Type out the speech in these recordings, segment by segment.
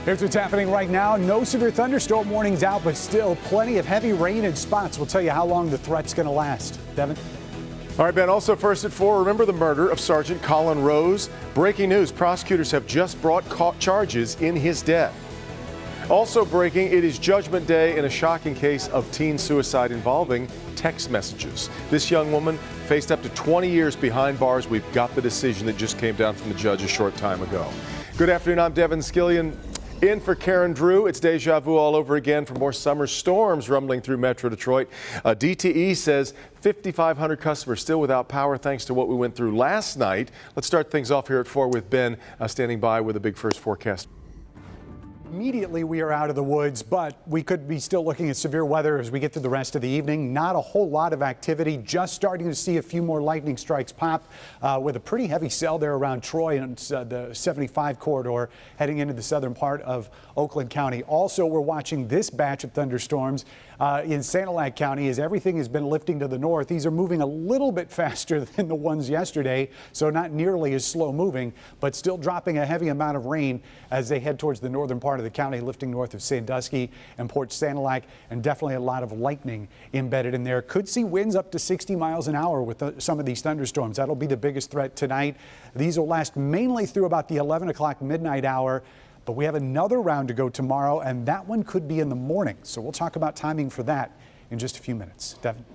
Here's what's happening right now. No severe thunderstorm warnings out, but still plenty of heavy rain in spots. We'll tell you how long the threat's going to last. Devin? All right, Ben, also first at 4, remember the murder of Sergeant Colin Rose? Breaking news, prosecutors have just brought charges in his death. Also breaking, it is Judgment Day in a shocking case of teen suicide involving text messages. This young woman faced up to 20 years behind bars. We've got the decision that just came down from the judge a short time ago. Good afternoon, I'm Devin Skillion. In for Karen Drew, it's deja vu all over again for more summer storms rumbling through Metro Detroit. DTE says 5,500 customers still without power thanks to what we went through last night. Let's start things off here at 4 with Ben standing by with a big first forecast. Immediately we are out of the woods, but we could be still looking at severe weather as we get through the rest of the evening. Not a whole lot of activity, just starting to see a few more lightning strikes pop with a pretty heavy cell there around Troy and the 75 corridor heading into the southern part of Oakland County. Also, we're watching this batch of thunderstorms in Sanilac County as everything has been lifting to the north. These are moving a little bit faster than the ones yesterday, so not nearly as slow moving, but still dropping a heavy amount of rain as they head towards the northern part of the county, lifting north of Sandusky and Port Sanilac, and definitely a lot of lightning embedded in there. Could see winds up to 60 miles an hour with some of these thunderstorms. That'll be the biggest threat tonight. These will last mainly through about the 11 o'clock midnight hour. But we have another round to go tomorrow, and that one could be in the morning. So we'll talk about timing for that in just a few minutes. Devin?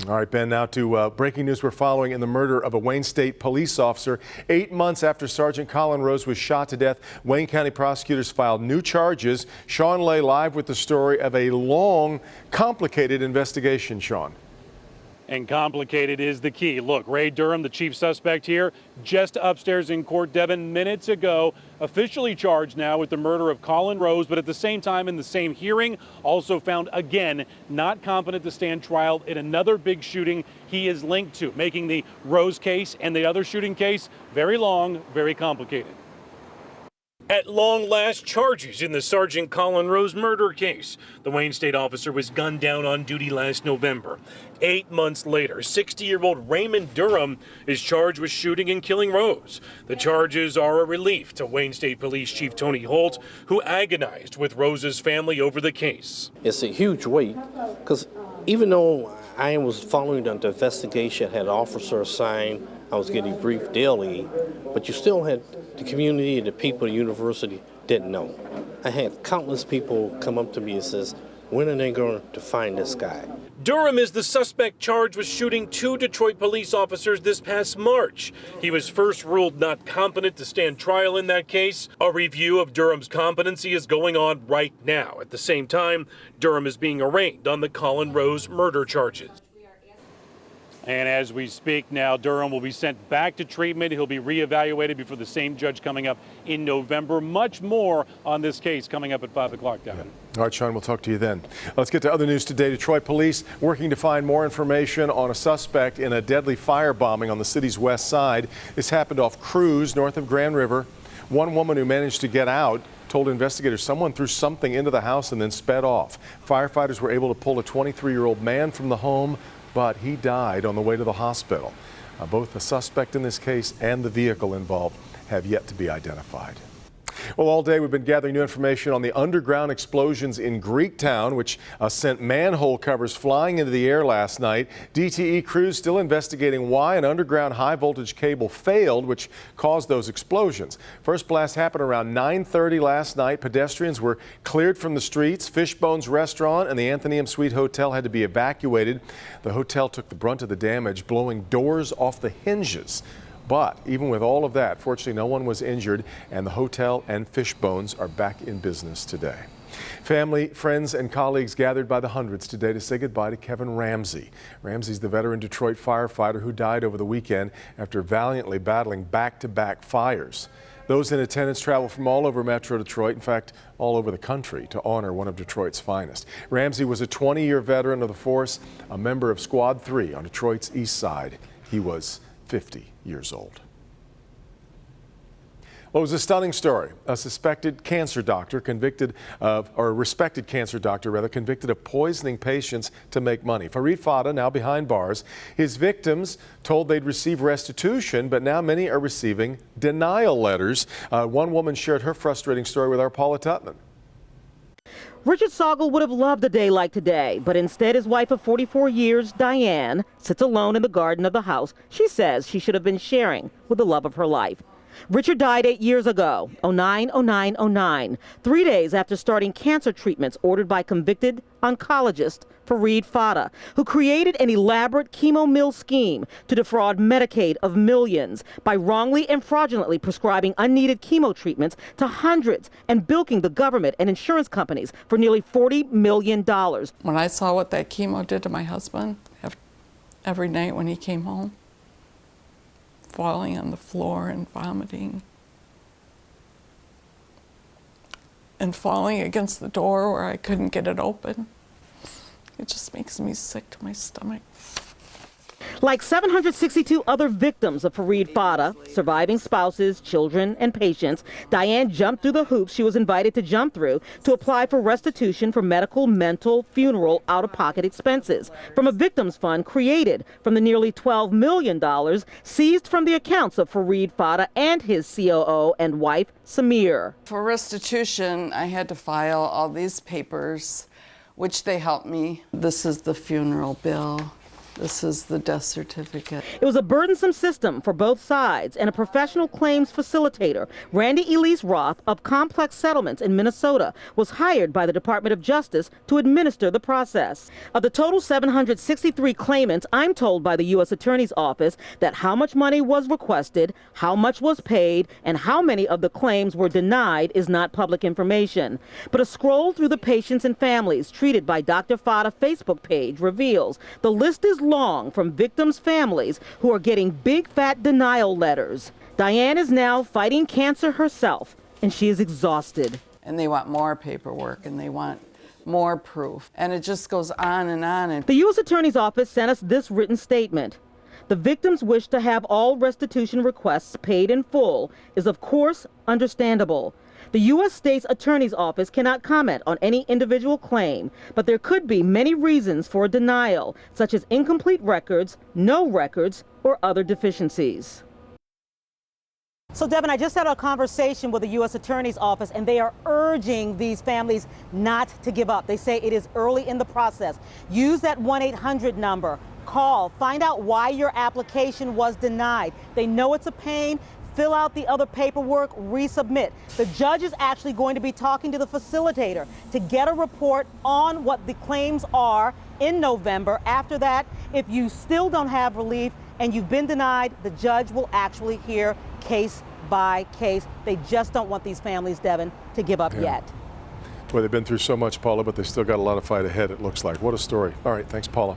All right, Ben, now to breaking news we're following in the murder of a Wayne State police officer. 8 months after Sergeant Colin Rose was shot to death, Wayne County prosecutors filed new charges. Sean Lay live with the story of a long, complicated investigation. Sean. And complicated is the key. Look, Ray Durham, the chief suspect here, just upstairs in court, Devin, minutes ago, officially charged now with the murder of Colin Rose, but at the same time in the same hearing, also found again not competent to stand trial in another big shooting he is linked to, making the Rose case and the other shooting case very long, very complicated. At long last, charges in the Sergeant Colin Rose murder case. The Wayne State officer was gunned down on duty last November. 8 months later, 60-year-old Raymond Durham is charged with shooting and killing Rose. The charges are a relief to Wayne State Police Chief Tony Holt, who agonized with Rose's family over the case. It's a huge weight, because even though I was following the investigation, had an officer assigned, I was getting briefed daily, but you still had the community, the people at the university didn't know. I had countless people come up to me and says, when are they going to find this guy? Durham is the suspect charged with shooting 2 Detroit police officers this past March. He was first ruled not competent to stand trial in that case. A review of Durham's competency is going on right now. At the same time, Durham is being arraigned on the Colin Rose murder charges. And as we speak now, Durham will be sent back to treatment. He'll be reevaluated before the same judge coming up in November. Much more on this case coming up at 5 o'clock, Devin. All right, Sean, we'll talk to you then. Let's get to other news today. Detroit police working to find more information on a suspect in a deadly firebombing on the city's west side. This happened off Cruz, north of Grand River. One woman who managed to get out told investigators someone threw something into the house and then sped off. Firefighters were able to pull a 23-year-old man from the home, but he died on the way to the hospital. Both the suspect in this case and the vehicle involved have yet to be identified. Well, all day we've been gathering new information on the underground explosions in Greektown, which sent manhole covers flying into the air last night. DTE crews still investigating why an underground high-voltage cable failed, which caused those explosions. First blast happened around 9:30 last night. Pedestrians were cleared from the streets. Fishbones Restaurant and the Athenaeum Suite Hotel had to be evacuated. The hotel took the brunt of the damage, blowing doors off the hinges. But even with all of that, fortunately, no one was injured, and the hotel and Fishbones are back in business today. Family, friends, and colleagues gathered by the hundreds today to say goodbye to Kevin Ramsey. Ramsey's the veteran Detroit firefighter who died over the weekend after valiantly battling back-to-back fires. Those in attendance travel from all over Metro Detroit, in fact, all over the country, to honor one of Detroit's finest. Ramsey was a 20-year veteran of the force, a member of Squad 3 on Detroit's east side. He was 50 years old. Well, it was a stunning story. A suspected cancer doctor convicted of, or a respected cancer doctor rather, convicted of poisoning patients to make money. Farid Fata now behind bars. His victims told they'd receive restitution, but now many are receiving denial letters. One woman shared her frustrating story with our Paula Tutman. Richard Sogel would have loved a day like today, but instead his wife of 44 years, Diane, sits alone in the garden of the house she says she should have been sharing with the love of her life. Richard died 8 years ago, 09/09/09, 3 days after starting cancer treatments ordered by convicted oncologist Farid Fata, who created an elaborate chemo mill scheme to defraud Medicaid of millions by wrongly and fraudulently prescribing unneeded chemo treatments to hundreds and bilking the government and insurance companies for nearly $40 million. When I saw what that chemo did to my husband every night when he came home, falling on the floor and vomiting and falling against the door where I couldn't get it open, it just makes me sick to my stomach. Like 762 other victims of Farid Fata, surviving spouses, children, and patients, Diane jumped through the hoops she was invited to jump through to apply for restitution for medical, mental, funeral, out-of-pocket expenses from a victims fund created from the nearly $12 million seized from the accounts of Farid Fata and his COO and wife, Samir. For restitution, I had to file all these papers, which they helped me. This is the funeral bill. This is the death certificate. It was a burdensome system for both sides, and a professional claims facilitator, Randy Elise Roth of Complex Settlements in Minnesota, was hired by the Department of Justice to administer the process. Of the total 763 claimants, I'm told by the U.S. Attorney's Office that how much money was requested, how much was paid, and how many of the claims were denied is not public information. But a scroll through the patients and families treated by Dr. Fata Facebook page reveals the list is long from victims' families who are getting big fat denial letters. Diane is now fighting cancer herself, and she is exhausted. And they want more paperwork and they want more proof. And it just goes on and on. And the U.S. Attorney's Office sent us this written statement. The victims' wish to have all restitution requests paid in full is, of course, understandable. The U.S. State's Attorney's Office cannot comment on any individual claim, but there could be many reasons for a denial, such as incomplete records, no records, or other deficiencies. So, Devin, I just had a conversation with the U.S. Attorney's Office, and they are urging these families not to give up. They say it is early in the process. Use that 1-800 number. Call. Find out why your application was denied. They know it's a pain. Fill out the other paperwork, resubmit. The judge is actually going to be talking to the facilitator to get a report on what the claims are in November. After that, if you still don't have relief and you've been denied, the judge will actually hear case by case. They just don't want these families, Devin, to give up yet. Well, they've been through so much, Paula, but they still got a lot of fight ahead, it looks like. What a story. All right, thanks, Paula.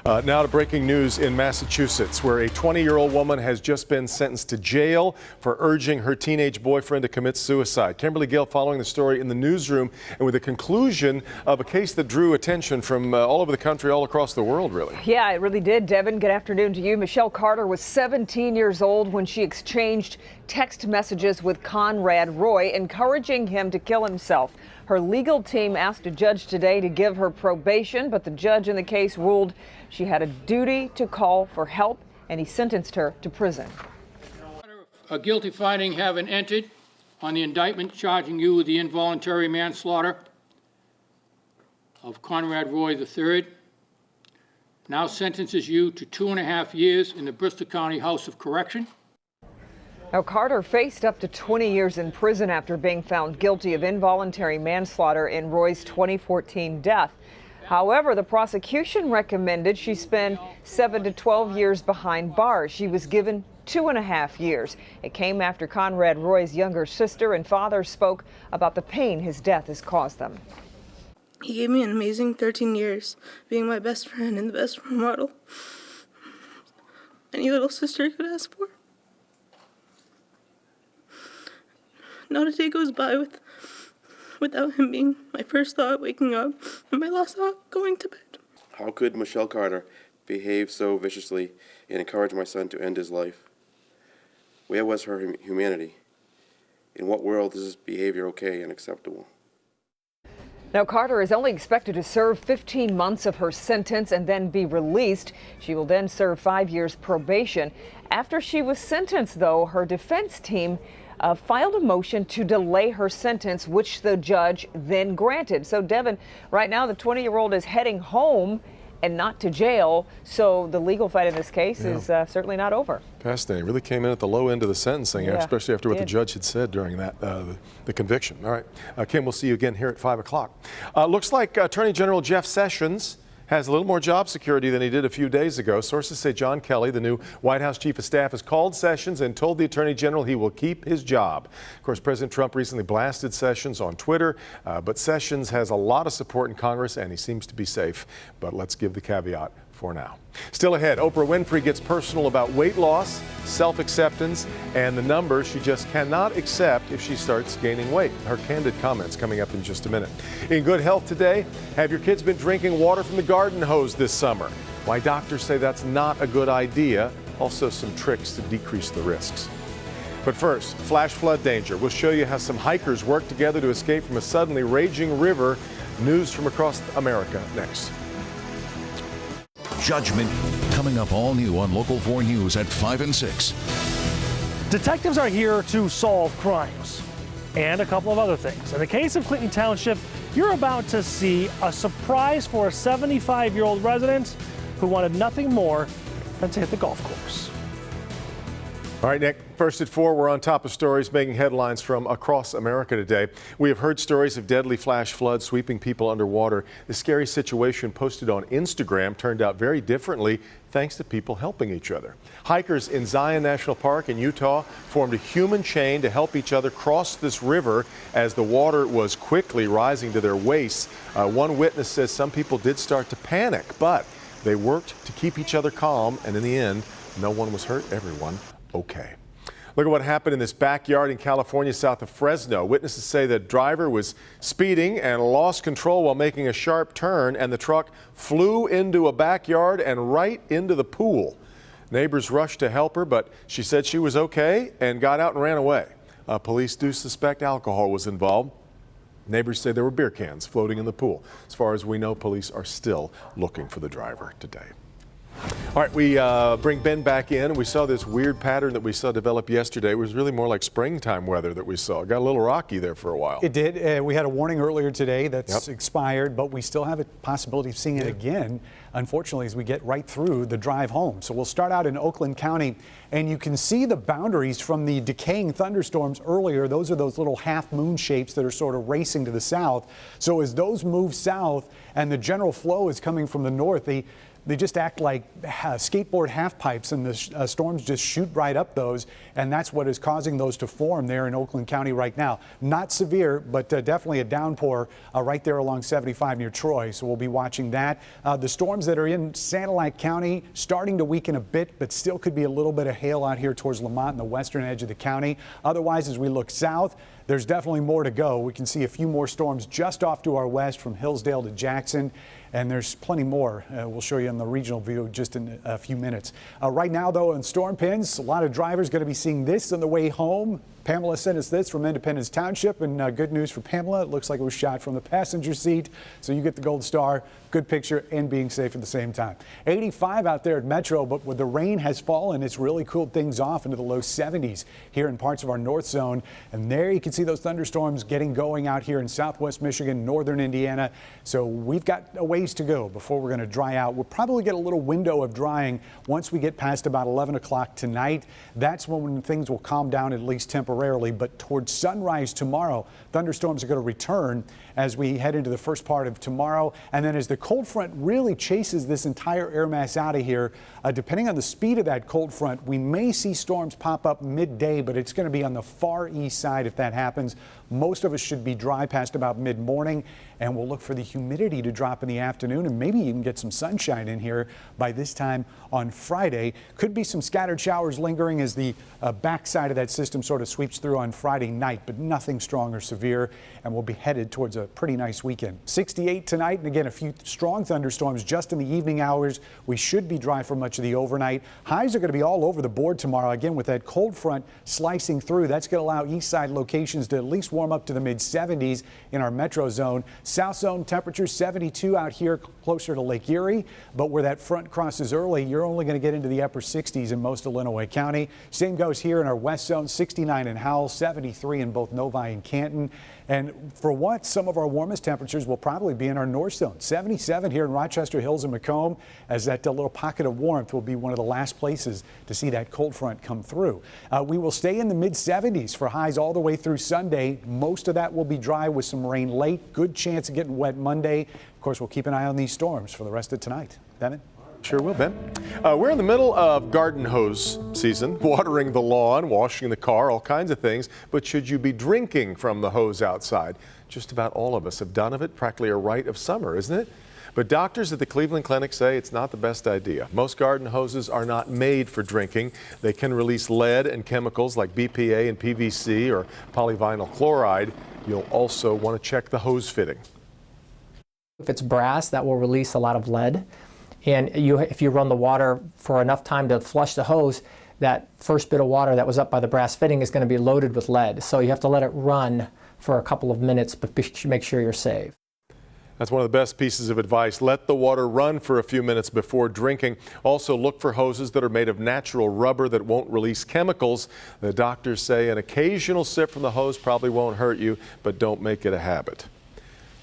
Now to breaking news in Massachusetts, where a 20-year-old woman has just been sentenced to jail for urging her teenage boyfriend to commit suicide. Kimberly Gill following the story in the newsroom, and with the conclusion of a case that drew attention from all over the country, all across the world, really. Yeah, it really did, Devin. Good afternoon to you. Michelle Carter was 17 years old when she exchanged text messages with Conrad Roy, encouraging him to kill himself. Her legal team asked a judge today to give her probation, but the judge in the case ruled she had a duty to call for help, and he sentenced her to prison. A guilty finding having entered on the indictment charging you with the involuntary manslaughter of Conrad Roy III now sentences you to 2.5 years in the Bristol County House of Correction. Now, Carter faced up to 20 years in prison after being found guilty of involuntary manslaughter in Roy's 2014 death. However, the prosecution recommended she spend 7 to 12 years behind bars. She was given 2.5 years. It came after Conrad Roy's younger sister and father spoke about the pain his death has caused them. He gave me an amazing 13 years, being my best friend and the best role model any little sister could ask for. Not a day goes by without him being my first thought waking up and my last thought going to bed. How could Michelle Carter behave so viciously and encourage my son to end his life? Where was her humanity? In what world is this behavior okay and acceptable? Now, Carter is only expected to serve 15 months of her sentence and then be released. She will then serve 5 years probation. After she was sentenced, though, her defense team filed a motion to delay her sentence, which the judge then granted. So, Devin, right now the 20-year-old is heading home and not to jail. So the legal fight in this case is certainly not over. Fascinating. Really came in at the low end of the sentencing, especially after what the judge had said during that the conviction. All right, Kim, we'll see you again here at 5 o'clock. Looks like Attorney General Jeff Sessions has a little more job security than he did a few days ago. Sources say John Kelly, the new White House chief of staff, has called Sessions and told the Attorney General he will keep his job. Of course, President Trump recently blasted Sessions on Twitter, but Sessions has a lot of support in Congress and he seems to be safe. But let's give the caveat for now. Still ahead, Oprah Winfrey gets personal about weight loss, self-acceptance, and the numbers she just cannot accept if she starts gaining weight. Her candid comments coming up in just a minute. In good health today, have your kids been drinking water from the garden hose this summer? Why doctors say that's not a good idea. Also some tricks to decrease the risks. But first, flash flood danger. We'll show you how some hikers work together to escape from a suddenly raging river. News from across America next. Judgment coming up all new on Local 4 News at 5 and 6. Detectives are here to solve crimes and a couple of other things. In the case of Clinton Township, you're about to see a surprise for a 75-year-old resident who wanted nothing more than to hit the golf course. All right, Nick, first at 4, we're on top of stories making headlines from across America today. We have heard stories of deadly flash floods sweeping people underwater. The scary situation posted on Instagram turned out very differently thanks to people helping each other. Hikers in Zion National Park in Utah formed a human chain to help each other cross this river as the water was quickly rising to their waists. One witness says some people did start to panic, but they worked to keep each other calm, and in the end, no one was hurt, everyone okay. Look at what happened in this backyard in California south of Fresno. Witnesses say the driver was speeding and lost control while making a sharp turn, and the truck flew into a backyard and right into the pool. Neighbors rushed to help her, but she said she was okay and got out and ran away. Police do suspect alcohol was involved. Neighbors say there were beer cans floating in the pool. As far as we know, police are still looking for the driver today. All right, we bring Ben back in. We saw this weird pattern that we saw develop yesterday. It was really more like springtime weather that we saw. It got a little rocky there for a while. It did. We had a warning earlier today that's expired, but we still have a possibility of seeing it again, unfortunately, as we get right through the drive home. So we'll start out in Oakland County, and you can see the boundaries from the decaying thunderstorms earlier. Those are those little half moon shapes that are sort of racing to the south. So as those move south and the general flow is coming from the north, they just act like skateboard half pipes, and the storms just shoot right up those, and that's what is causing those to form there in Oakland County right now. Not severe, but definitely a downpour right there along 75 near Troy, so we'll be watching that. The storms that are in Sanilac County starting to weaken a bit, but still could be a little bit of hail out here towards Lamont and the western edge of the county. Otherwise, as we look south, there's definitely more to go. We can see a few more storms just off to our west from Hillsdale to Jackson, and there's plenty more. We'll show you in the regional view just in a few minutes. Right now, though, in storm pins, a lot of drivers going to be seeing this on the way home. Pamela sent us this from Independence Township, and good news for Pamela. It looks like it was shot from the passenger seat, so you get the gold star. Good picture and being safe at the same time. 85 out there at Metro, but with the rain has fallen, it's really cooled things off into the low 70s here in parts of our north zone. And there you can see those thunderstorms getting going out here in southwest Michigan, northern Indiana. So we've got a ways to go before we're going to dry out. We'll probably get a little window of drying once we get past about 11 o'clock tonight. That's when things will calm down, at least temporarily. But towards sunrise tomorrow, thunderstorms are going to return as we head into the first part of tomorrow. And then as the cold front really chases this entire air mass out of here, depending on the speed of that cold front, we may see storms pop up midday, but it's going to be on the far east side if that happens. Most of us should be dry past about mid-morning, and we'll look for the humidity to drop in the afternoon, and maybe even get some sunshine in here by this time on Friday. Could be some scattered showers lingering as the backside of that system sort of sweeps through on Friday night, but nothing strong or severe, and we'll be headed towards a pretty nice weekend. 68 tonight, and again, a few strong thunderstorms just in the evening hours. We should be dry for much of the overnight. Highs are going to be all over the board tomorrow, again, with that cold front slicing through. That's going to allow east side locations to at least warm up to the mid-70s in our metro zone. South zone temperatures 72 out here closer to Lake Erie, but where that front crosses early, you're only going to get into the upper 60s in most of Lenawee County. Same goes here in our west zone, 69 in Howell, 73 in both Novi and Canton. And for once, some of our warmest temperatures will probably be in our north zone. 77 here in Rochester Hills and Macomb, as that little pocket of warmth will be one of the last places to see that cold front come through. We will stay in the mid-70s for highs all the way through Sunday. Most of that will be dry with some rain late. Good chance of getting wet Monday. Of course, we'll keep an eye on these storms for the rest of tonight. Devin? Sure will, Ben. We're in the middle of garden hose season, watering the lawn, washing the car, all kinds of things. But should you be drinking from the hose outside? Just about all of us have done of it, practically a rite of summer, isn't it? But doctors at the Cleveland Clinic say it's not the best idea. Most garden hoses are not made for drinking. They can release lead and chemicals like BPA and PVC or polyvinyl chloride. You'll also want to check the hose fitting. If it's brass, that will release a lot of lead. And if you run the water for enough time to flush the hose, that first bit of water that was up by the brass fitting is going to be loaded with lead. So you have to let it run for a couple of minutes, but make sure you're safe. That's one of the best pieces of advice. Let the water run for a few minutes before drinking. Also, look for hoses that are made of natural rubber that won't release chemicals. The doctors say an occasional sip from the hose probably won't hurt you, but don't make it a habit.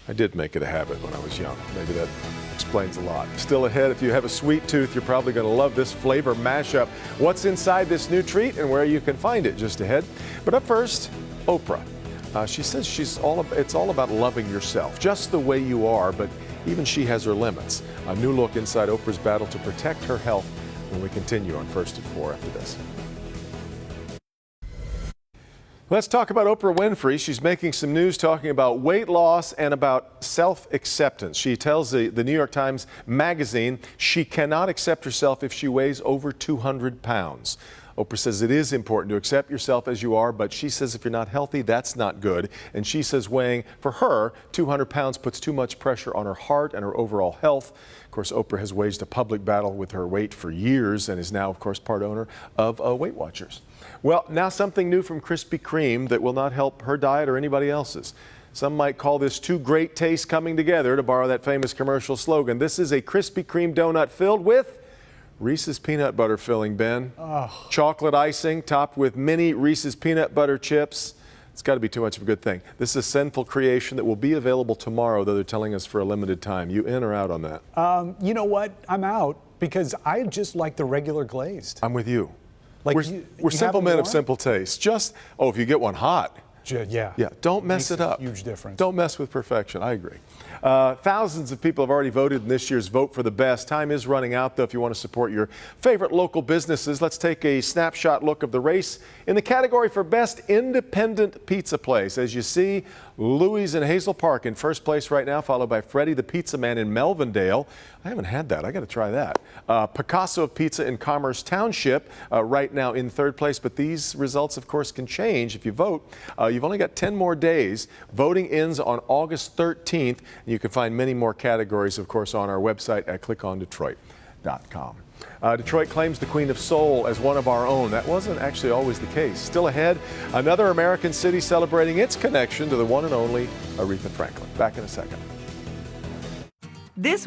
I did make it a habit when I was young. Maybe that explains a lot. Still ahead, if you have a sweet tooth, you're probably going to love this flavor mashup. What's inside this new treat and where you can find it just ahead. But up first, Oprah. She says it's all about loving yourself, just the way you are, but even she has her limits. A new look inside Oprah's battle to protect her health when we continue on First at 4 after this. Let's talk about Oprah Winfrey. She's making some news talking about weight loss and about self-acceptance. She tells the New York Times Magazine she cannot accept herself if she weighs over 200 pounds. Oprah says it is important to accept yourself as you are, but she says if you're not healthy, that's not good. And she says weighing, for her, 200 pounds puts too much pressure on her heart and her overall health. Of course, Oprah has waged a public battle with her weight for years and is now, of course, part owner of Weight Watchers. Well, now something new from Krispy Kreme that will not help her diet or anybody else's. Some might call this two great tastes coming together, to borrow that famous commercial slogan. This is a Krispy Kreme donut filled with Reese's peanut butter filling, Ben. Oh. Chocolate icing topped with mini Reese's peanut butter chips. It's got to be too much of a good thing. This is a sinful creation that will be available tomorrow, though they're telling us for a limited time. You in or out on that? You know what? I'm out because I just like the regular glazed. I'm with you. Like we're simple men of simple taste. Just, if you get one hot. Yeah. Don't mess it up. Huge difference. Don't mess with perfection. I agree. Thousands of people have already voted in this year's Vote for the Best. Time is running out, though, if you want to support your favorite local businesses. Let's take a snapshot look of the race in the category for Best Independent Pizza Place. As you see, Louie's in Hazel Park in first place right now, followed by Freddie the Pizza Man in Melvindale. I haven't had that. I got to try that. Picasso Pizza in Commerce Township right now in third place, but these results, of course, can change if you vote. You've only got 10 more days. Voting ends on August 13th. You can find many more categories, of course, on our website at clickondetroit.com. Detroit claims the Queen of Soul as one of our own. That wasn't actually always the case. Still ahead, another American city celebrating its connection to the one and only Aretha Franklin. Back in a second. This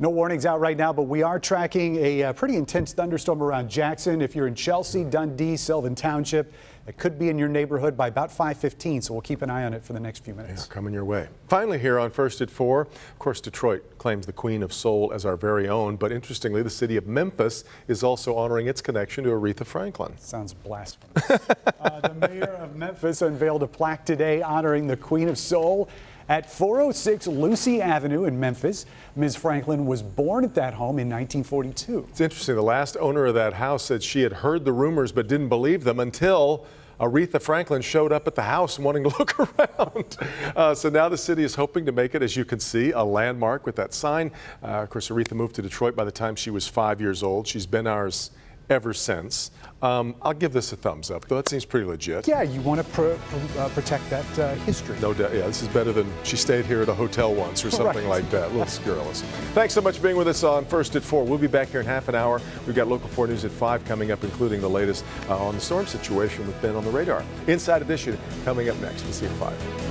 No warnings out right now, but we are tracking a pretty intense thunderstorm around Jackson. If you're in Chelsea, Dundee, Sylvan Township, it could be in your neighborhood by about 5:15, so we'll keep an eye on it for the next few minutes. Yeah, coming your way. Finally here on First at 4, of course, Detroit claims the Queen of Soul as our very own, but interestingly, the city of Memphis is also honoring its connection to Aretha Franklin. Sounds blasphemous. The mayor of Memphis unveiled a plaque today honoring the Queen of Soul at 406 Lucy Avenue in Memphis. Ms. Franklin was born at that home in 1942. It's interesting. The last owner of that house said she had heard the rumors but didn't believe them until Aretha Franklin showed up at the house wanting to look around. So now the city is hoping to make it, as you can see, a landmark with that sign. Of course, Aretha moved to Detroit by the time she was 5 years old. She's been ours ever since. I'll give this a thumbs up, though. It seems pretty legit. Yeah, you want to protect that history. No doubt. Yeah, this is better than she stayed here at a hotel once or something like that. A little scurrilous. Thanks so much for being with us on First at 4. We'll be back here in half an hour. We've got Local 4 News at 5 coming up, including the latest on the storm situation with Ben on the radar. Inside Edition coming up next. We'll see you at 5.